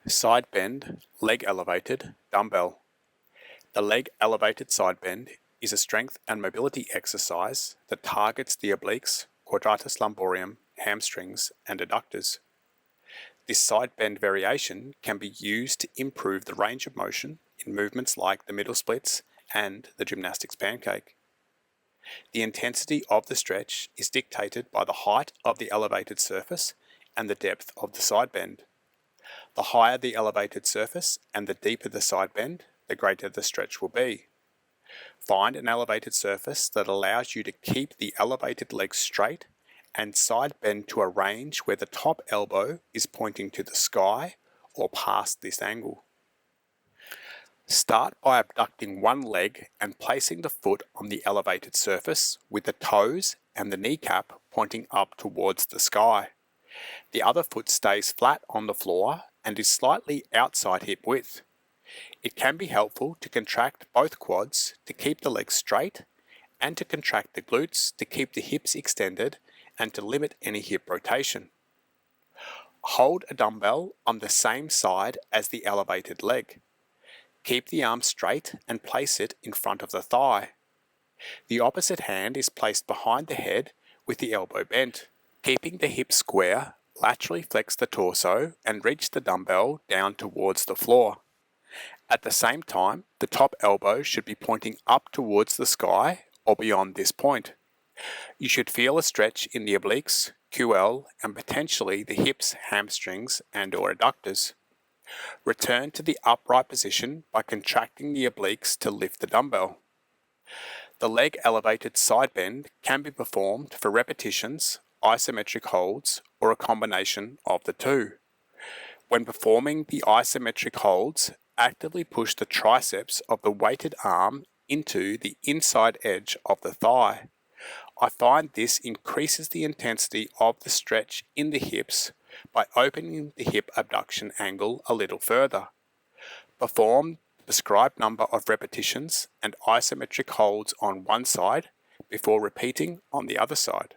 Side bend, leg elevated, dumbbell. The leg elevated side bend is a strength and mobility exercise that targets the obliques, quadratus lumborum, hamstrings, and adductors. This side bend variation can be used to improve the range of motion in movements like the middle splits and the gymnastics pancake. The intensity of the stretch is dictated by the height of the elevated surface and the depth of the side bend. The higher the elevated surface and the deeper the side bend, the greater the stretch will be. Find an elevated surface that allows you to keep the elevated leg straight and side bend to a range where the top elbow is pointing to the sky or past this angle. Start by abducting one leg and placing the foot on the elevated surface with the toes and the kneecap pointing up towards the sky. The other foot stays flat on the floor and is slightly outside hip width. It can be helpful to contract both quads to keep the legs straight and to contract the glutes to keep the hips extended and to limit any hip rotation. Hold a dumbbell on the same side as the elevated leg. Keep the arm straight and place it in front of the thigh. The opposite hand is placed behind the head with the elbow bent. Keeping the hips square, laterally flex the torso and reach the dumbbell down towards the floor. At the same time, the top elbow should be pointing up towards the sky or beyond this point. You should feel a stretch in the obliques, QL, and potentially the hips, hamstrings, and/or adductors. Return to the upright position by contracting the obliques to lift the dumbbell. The leg elevated side bend can be performed for repetitions, isometric holds, or a combination of the two. When performing the isometric holds, actively push the triceps of the weighted arm into the inside edge of the thigh. I find this increases the intensity of the stretch in the hips by opening the hip abduction angle a little further. Perform the prescribed number of repetitions and isometric holds on one side before repeating on the other side.